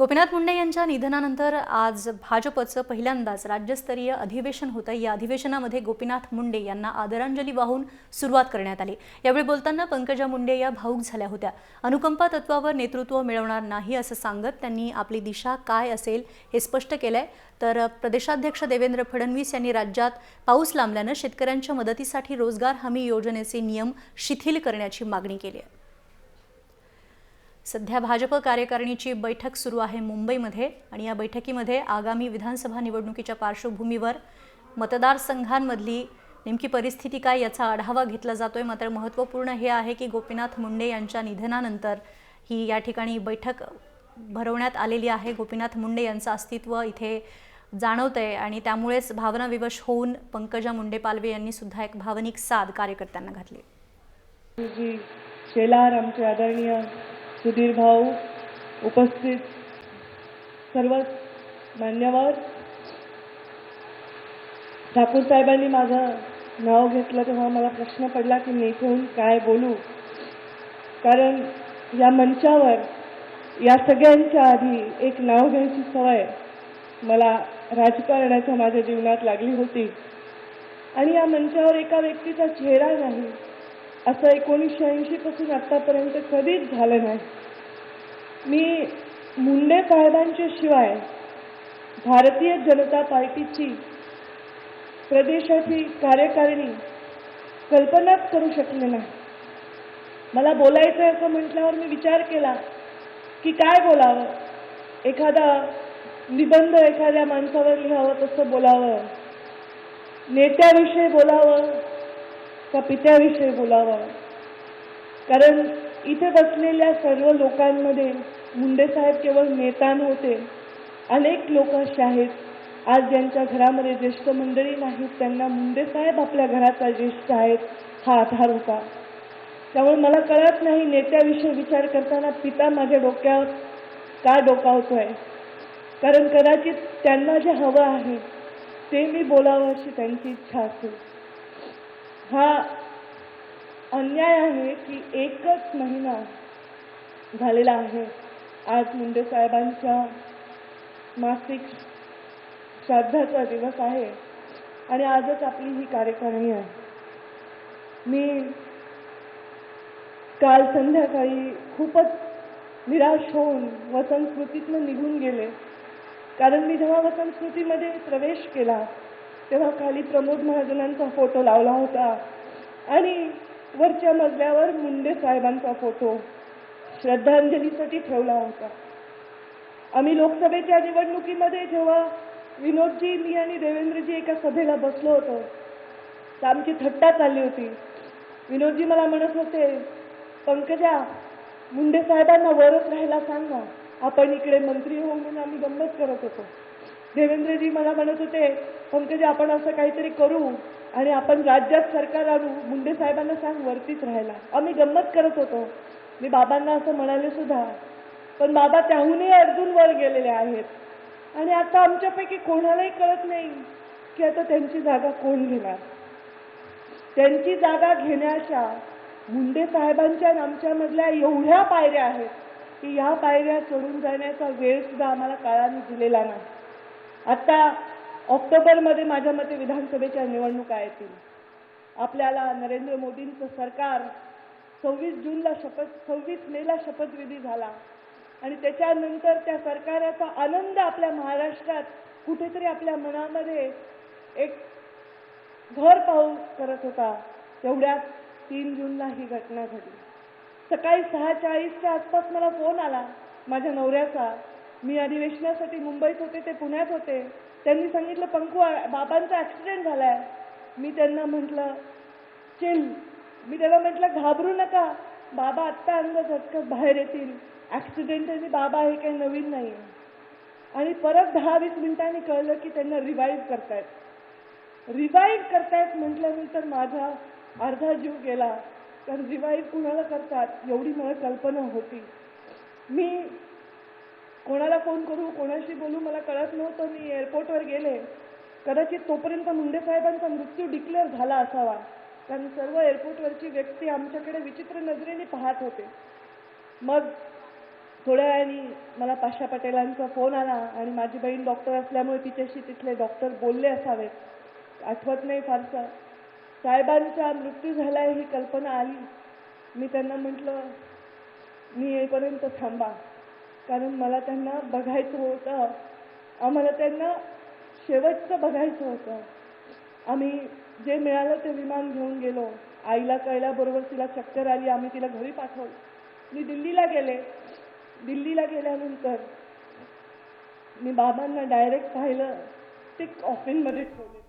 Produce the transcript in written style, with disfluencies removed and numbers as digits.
गोपीनाथ मुंडे यांच्या निधनानंतर आज भाजपचं पहिल्यांदाच राज्यस्तरीय अधिवेशन होतं। या अधिवेशनामध्ये गोपीनाथ मुंडे यांना आदरांजली वाहून सुरुवात करण्यात आली। यावेळी बोलताना पंकजा मुंडे या भावुक झाल्या होत्या। अनुकंपा तत्वावर नेतृत्व मिळवणार नाही असं सांगत त्यांनी आपली दिशा काय असेल हे स्पष्ट केलंय। तर प्रदेशाध्यक्ष देवेंद्र फडणवीस यांनी राज्यात पाऊस लांबल्यानं शेतकऱ्यांच्या मदतीसाठी रोजगार हमी योजनेचे नियम शिथिल करण्याची मागणी केली आहे। सध्या भाजप कार्यकारिणीची बैठक सुरू आहे मुंबईमध्ये आणि या बैठकीमध्ये आगामी विधानसभा निवडणुकीच्या पार्श्वभूमीवर मतदारसंघांमधली नेमकी परिस्थिती काय याचा आढावा घेतला जातोय। मात्र महत्त्वपूर्ण हे आहे की गोपीनाथ मुंडे यांच्या निधनानंतर ही या ठिकाणी बैठक भरवण्यात आलेली आहे। गोपीनाथ मुंडे यांचं अस्तित्व इथे जाणवतंय आणि त्यामुळेच भावनाविवश होऊन पंकजा मुंडे पालवे यांनी सुद्धा एक भावनिक साद कार्यकर्त्यांना घातली। शेलार आमचे आदरणीय सुधीर भाऊ, उपस्थित सर्व मान्यवर, ठाकूर साहेबांनी माझं नाव घेतलं तेव्हा मला प्रश्न पडला की मी इथून काय बोलू, कारण या मंचावर या सगळ्यांच्या आधी एक नाव घ्यायची सवय मला राजकारणाच्या माझ्या जीवनात लागली होती आणि या मंचावर एका व्यक्तीचा चेहरा नाही असं 1980 पासून आतापर्यंत कधीच झालं नाही। मी मुंडे साहेबांच्या शिवाय भारतीय जनता पार्टीची प्रदेशाची कार्यकारिणी कल्पनाच करू शकले नाही। मला बोलायचं असं म्हटल्यावर मी विचार केला की काय बोलावं, एखादा निबंध एखाद्या माणसावर लिहावं तसं बोलावं, नेत्याविषयी बोलावं का पित्याविषयी बोलावं, कारण इथे बसलेल्या सर्व लोकांमध्ये मुंडे साहेब केवळ नेता नव्हते, अनेक लोक असे आहेत आज ज्यांच्या घरामध्ये ज्येष्ठ मंडळी नाहीत त्यांना मुंडे साहेब आपल्या घराचा ज्येष्ठ आहेत हा आधार होता। त्यामुळे मला कळत नाही नेत्याविषयी विचार करताना पिता माझ्या डोक्यावर का डोकावतोय, कारण कदाचित त्यांना जे हवं आहे ते मी बोलावं अशी त्यांची इच्छा असेल। हा अन्याय आहे की एकच महिना झालेला आहे आज मुंडे साहेबांच्या मासिक श्राद्धाचा दिवस आहे आणि आजच आपली ही कार्यकारिणी आहे। मी काल संध्याकाळी खूपच निराश होऊन वसंत स्मृतीतून निघून गेले, कारण मी जेव्हा वसंत स्मृतीमध्ये प्रवेश केला तेव्हा खाली प्रमोद महाजनांचा फोटो लावला होता आणि वरच्या मजल्यावर मुंडे साहेबांचा फोटो श्रद्धांजलीसाठी ठेवला होता। आम्ही लोकसभेच्या निवडणुकीमध्ये जेव्हा विनोदजी, मी आणि देवेंद्रजी एका सभेला बसलो होतो तर आमची थट्टा चालली होती। विनोदजी मला म्हणत होते, पंकजा मुंडे साहेबांना वरच राहायला सांग ना, आपण इकडे मंत्री होऊ, म्हणून आम्ही गंमत करत होतो। देवेंद्रजी मला म्हणत होते, पंकजा आपण असं काहीतरी करू आणि आपण राज्यात सरकार आणू, मुंडे साहेबांना सांग वरतीच राहायला। आम्ही गंमत करत होतो। मी बाबांना असं म्हणाले सुद्धा, पण बाबा त्याहूनही अर्जुन वर गेलेले आहेत आणि आता आमच्यापैकी कोणालाही कळत नाही की आता त्यांची जागा कोण घेणार। त्यांची जागा घेण्याच्या मुंडे साहेबांच्या आणि आमच्या मधल्या एवढ्या पायऱ्या आहेत की या पायऱ्या चढून जाण्याचा वेळ सुद्धा आम्हाला काळाने दिलेला नाही। आता ऑक्टोबरमध्ये माझ्या मते विधानसभेच्या निवडणुका येतील। आपल्याला नरेंद्र मोदींचं सरकार 26 मेला शपथविधी झाला आणि त्याच्यानंतर त्या सरकाराचा आनंद आपल्या महाराष्ट्रात कुठेतरी आपल्या मनामध्ये एक घर पाऊल करत होता। तेवढ्यात 3 जूनला ही घटना घडली। सकाळी 6:40च्या आसपास मला फोन आला माझ्या नवऱ्याचा। मी अधिवेशनासाठी मुंबईत होते, ते पुण्यात होते। त्यांनी सांगितलं, पंकू बाबांचा ॲक्सिडेंट झालाय। मी त्यांना म्हटलं चिल, मी त्याला म्हटलं घाबरू नका, बाबा आत्ता अंग झटकत बाहेर येतील, ॲक्सिडेंट आणि बाबा हे काही नवीन नाही। आणि परत 10-20 मिनिटांनी कळलं की त्यांना रिवाईव्ह करतायत म्हटल्यानंतर माझा अर्धा जीव गेला, कारण रिवाईव्ह कुणाला करतात एवढी मला कल्पना होती। मी कोणाला फोन करू, कोणाशी बोलू मला कळत नव्हतं। मी एअरपोर्टवर गेले, कदाचित तोपर्यंत मुंडे साहेबांचा मृत्यू डिक्लेअर झाला असावा, कारण सर्व एअरपोर्टवरची व्यक्ती आमच्याकडे विचित्र नजरेने पाहत होते। मग थोड्या वेळाने मला पाशा पटेलांचा फोन आला आणि माझी बहीण डॉक्टर असल्यामुळे तिच्याशी तिथले डॉक्टर बोलले असावेत, आठवत नाही फारसं. साहेबांचा मृत्यू झाला ही कल्पना आली. मी त्यांना म्हटलं, मी येईपर्यंत थांबा, कारण मला त्यांना बघायचं होतं. आम्हाला त्यांना शेवटचं बघायचं होतं. आम्ही जे मिळालं ते विमान घेऊन गेलो. आईला कळल्याबरोबर तिला चक्कर आली. आम्ही तिला घरी पाठवलं. मी दिल्लीला गेले. दिल्लीला गेल्यानंतर मी बाबांना डायरेक्ट पाहिलं. ते कॉफिनमध्ये ठेवले.